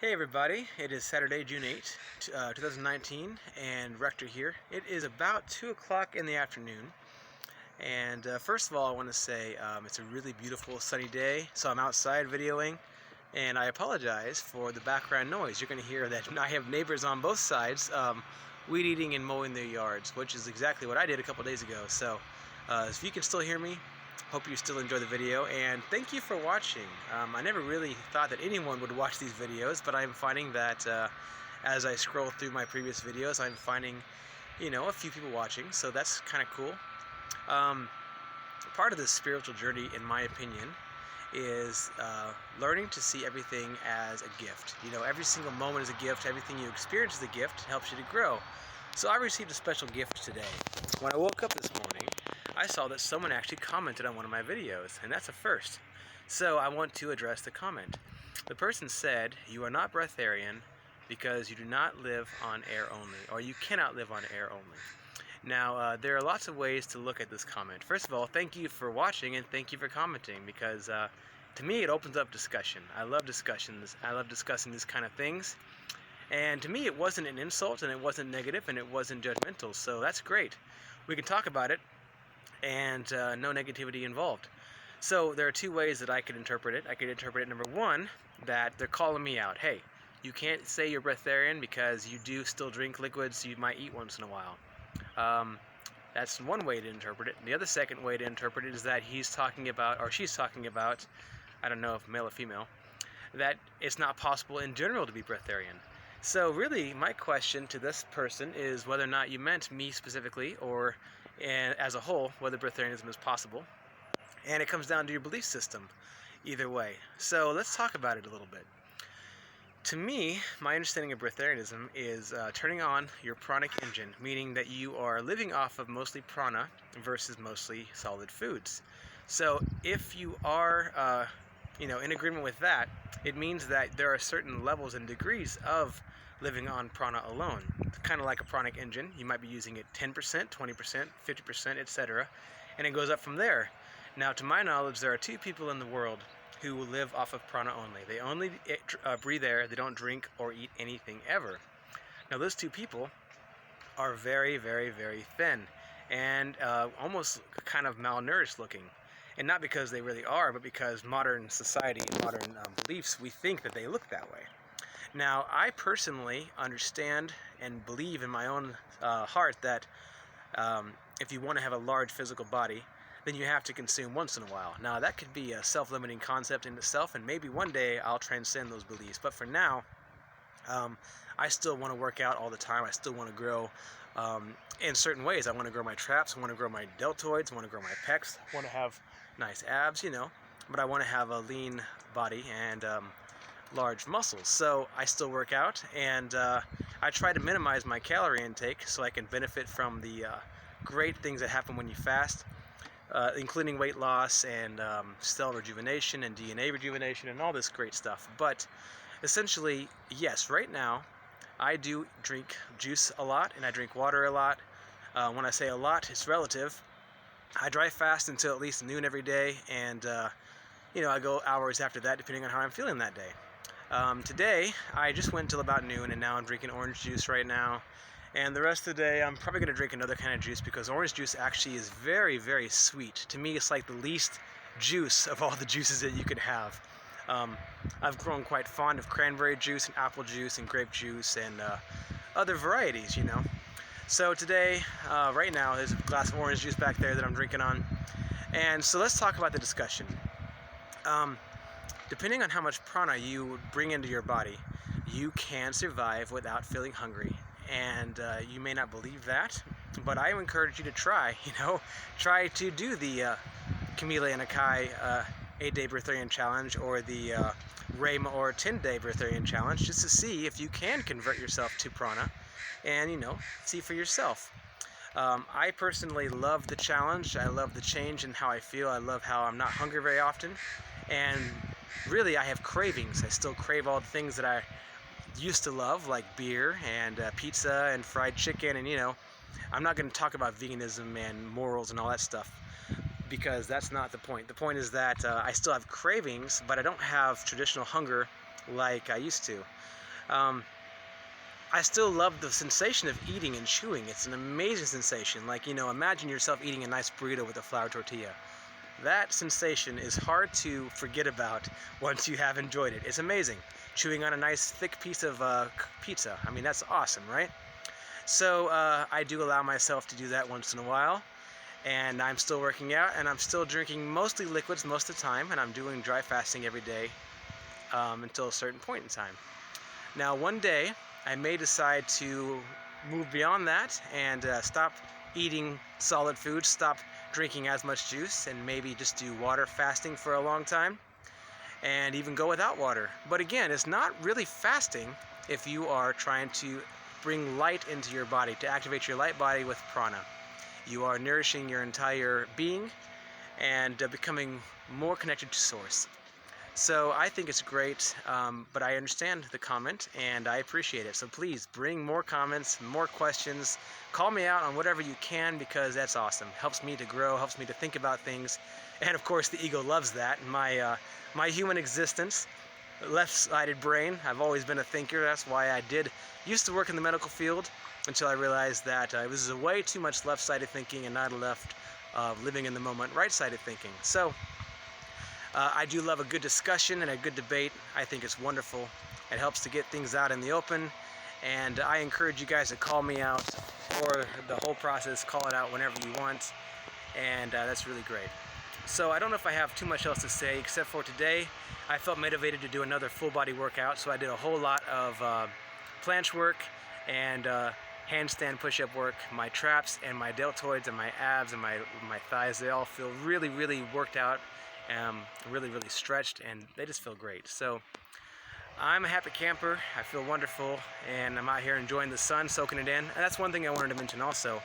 Hey everybody, it is Saturday, June 8th, 2019, and Rector here. It is about 2 o'clock in the afternoon, and first of all I want to say it's a really beautiful sunny day, so I'm outside videoing, and I apologize for the background noise. You're going to hear that I have neighbors on both sides weed eating and mowing their yards, which is exactly what I did a couple days ago, so if you can still hear me, hope you still enjoy the video, and thank you for watching. I never really thought that anyone would watch these videos, but I'm finding that as I scroll through my previous videos, I'm finding, a few people watching, so that's kind of cool. Part of this spiritual journey, in my opinion, is learning to see everything as a gift. Every single moment is a gift. Everything you experience is a gift. It helps you to grow. So I received a special gift today. When I woke up this morning, I saw that someone actually commented on one of my videos, and that's a first. So I want to address the comment. The person said, "You are not breatharian because you do not live on air only, or you cannot live on air only." Now, there are lots of ways to look at this comment. First of all, thank you for watching and thank you for commenting, because to me it opens up discussion. I love discussions. I love discussing these kind of things. And to me it wasn't an insult, and it wasn't negative, and it wasn't judgmental, so that's great. We can talk about it, and no negativity involved. So there are two ways that I could interpret it. I could interpret it, number one, that they're calling me out. Hey, you can't say you're breatharian because you do still drink liquids you might eat once in a while. That's one way to interpret it. The other second way to interpret it is that he's talking about, or she's talking about, I don't know if male or female, that it's not possible in general to be breatharian. So really, my question to this person is whether or not you meant me specifically, or as a whole, whether breatharianism is possible. And it comes down to your belief system, either way. So let's talk about it a little bit. To me, my understanding of breatharianism is turning on your pranic engine, meaning that you are living off of mostly prana versus mostly solid foods. So if you are in agreement with that, it means that there are certain levels and degrees of living on prana alone. It's kind of like a pranic engine. You might be using it 10%, 20%, 50%, etc., and it goes up from there. Now, to my knowledge, there are two people in the world who live off of prana only. They only breathe air. They don't drink or eat anything ever. Now, those two people are very, very, very thin and almost kind of malnourished looking. And not because they really are, but because modern society and modern beliefs, we think that they look that way. Now, I personally understand and believe in my own heart that if you want to have a large physical body, then you have to consume once in a while. Now, that could be a self-limiting concept in itself, and maybe one day I'll transcend those beliefs. But for now, I still want to work out all the time. I still want to grow in certain ways. I want to grow my traps. I want to grow my deltoids. I want to grow my pecs. I want to have nice abs, but I want to have a lean body and large muscles. So I still work out, and I try to minimize my calorie intake so I can benefit from the great things that happen when you fast, including weight loss and cell rejuvenation and DNA rejuvenation and all this great stuff. But essentially, yes, right now I do drink juice a lot and I drink water a lot. When I say a lot, it's relative. I dry fast until at least noon every day, and I go hours after that depending on how I'm feeling that day. Today I just went till about noon, and now I'm drinking orange juice right now. And the rest of the day, I'm probably going to drink another kind of juice, because orange juice actually is very, very sweet. To me, it's like the least juice of all the juices that you could have. I've grown quite fond of cranberry juice and apple juice and grape juice and other varieties, So today, right now, there's a glass of orange juice back there that I'm drinking on. And so let's talk about the discussion. Depending on how much prana you bring into your body, you can survive without feeling hungry. And you may not believe that, but I encourage you to try. Try to do the Camille and Akai 8-day breatharian challenge, or the Rayma or 10-day breatharian challenge, just to see if you can convert yourself to prana, and see for yourself. I personally love the challenge. I love the change in how I feel. I love how I'm not hungry very often, and really I have cravings. I still crave all the things that I used to love, like beer and pizza and fried chicken, and I'm not going to talk about veganism and morals and all that stuff, because that's not the point. The point is that I still have cravings, but I don't have traditional hunger like I used to. Um, I still love the sensation of eating and chewing. It's an amazing sensation. Like, imagine yourself eating a nice burrito with a flour tortilla. That sensation is hard to forget about once you have enjoyed it. It's amazing. Chewing on a nice thick piece of pizza. I mean, that's awesome, right? So I do allow myself to do that once in a while. And I'm still working out, and I'm still drinking mostly liquids most of the time, and I'm doing dry fasting every day until a certain point in time. Now, one day, I may decide to move beyond that and stop eating solid foods, stop drinking as much juice, and maybe just do water fasting for a long time, and even go without water. But again, it's not really fasting if you are trying to bring light into your body, to activate your light body with prana. You are nourishing your entire being and becoming more connected to Source. So I think it's great, but I understand the comment and I appreciate it. So please bring more comments, more questions. Call me out on whatever you can, because that's awesome. Helps me to grow, helps me to think about things. And of course the ego loves that. My human existence, left-sided brain, I've always been a thinker. That's why I used to work in the medical field, until I realized that it was way too much left-sided thinking and not enough living in the moment, right-sided thinking. So I do love a good discussion and a good debate. I think it's wonderful. It helps to get things out in the open, and I encourage you guys to call me out for the whole process. Call it out whenever you want, and that's really great. So I don't know if I have too much else to say, except for today I felt motivated to do another full body workout, so I did a whole lot of planche work and handstand push-up work. My traps and my deltoids and my abs and my thighs, they all feel really, really worked out, really, really stretched, and they just feel great. So I'm a happy camper. I feel wonderful, and I'm out here enjoying the sun, soaking it in. And that's one thing I wanted to mention also.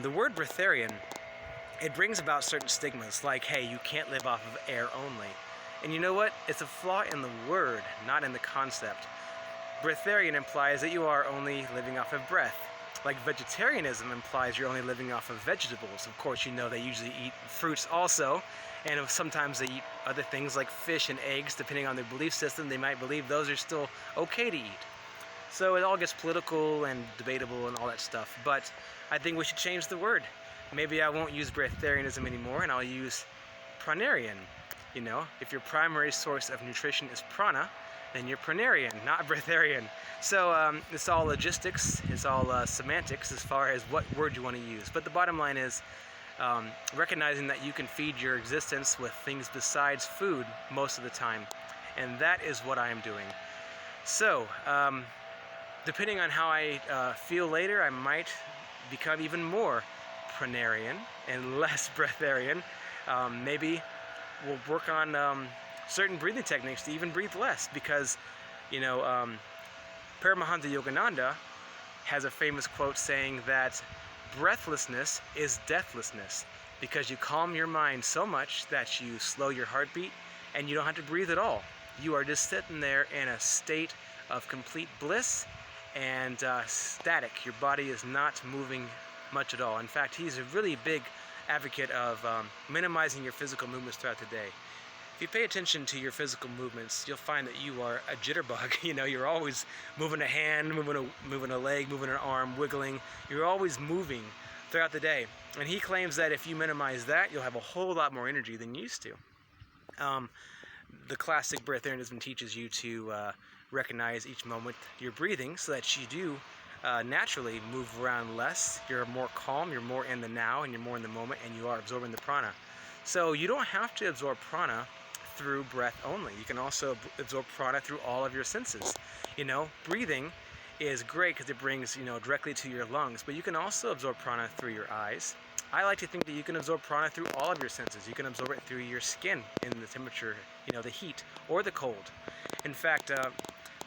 The word breatharian, it brings about certain stigmas, like, hey, you can't live off of air only. And you know what? It's a flaw in the word, not in the concept. Breatharian implies that you are only living off of breath. Like vegetarianism implies you're only living off of vegetables. Of course, they usually eat fruits also, and sometimes they eat other things like fish and eggs. Depending on their belief system, they might believe those are still okay to eat. So it all gets political and debatable and all that stuff, but I think we should change the word. Maybe I won't use breatharianism anymore, and I'll use pranarian. If your primary source of nutrition is prana, then you're pranarian, not breatharian. So it's all logistics, it's all semantics as far as what word you want to use. But the bottom line is recognizing that you can feed your existence with things besides food most of the time. And that is what I am doing. So depending on how I feel later, I might become even more pranarian and less breatharian. Maybe we'll work on certain breathing techniques to even breathe less, because Paramahansa Yogananda has a famous quote saying that breathlessness is deathlessness, because you calm your mind so much that you slow your heartbeat and you don't have to breathe at all. You are just sitting there in a state of complete bliss and static. Your body is not moving much at all. In fact, he's a really big advocate of minimizing your physical movements throughout the day. If you pay attention to your physical movements, you'll find that you are a jitterbug. You're always moving a hand, moving a leg, moving an arm, wiggling. You're always moving throughout the day. And he claims that if you minimize that, you'll have a whole lot more energy than you used to. The classic breatharianism teaches you to recognize each moment you're breathing, so that you do naturally move around less. You're more calm, you're more in the now, and you're more in the moment, and you are absorbing the prana. So you don't have to absorb prana through breath only. You can also absorb prana through all of your senses. Breathing is great because it brings, directly to your lungs, but you can also absorb prana through your eyes. I like to think that you can absorb prana through all of your senses. You can absorb it through your skin in the temperature, the heat or the cold. In fact,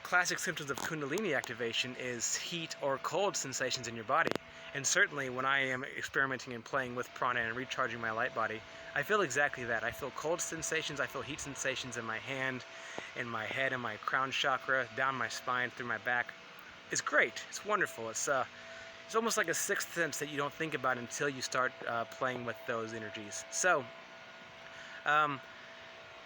classic symptoms of Kundalini activation is heat or cold sensations in your body. And certainly when I am experimenting and playing with prana and recharging my light body, I feel exactly that. I feel cold sensations, I feel heat sensations in my hand, in my head, in my crown chakra, down my spine, through my back. It's great. It's wonderful. It's almost like a sixth sense that you don't think about until you start playing with those energies. So,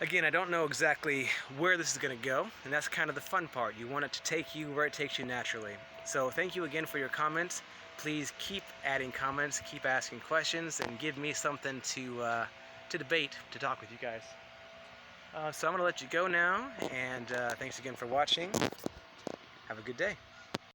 Again, I don't know exactly where this is going to go, and that's kind of the fun part. You want it to take you where it takes you naturally. So thank you again for your comments. Please keep adding comments, keep asking questions, and give me something to debate, to talk with you guys. So I'm going to let you go now, and thanks again for watching. Have a good day.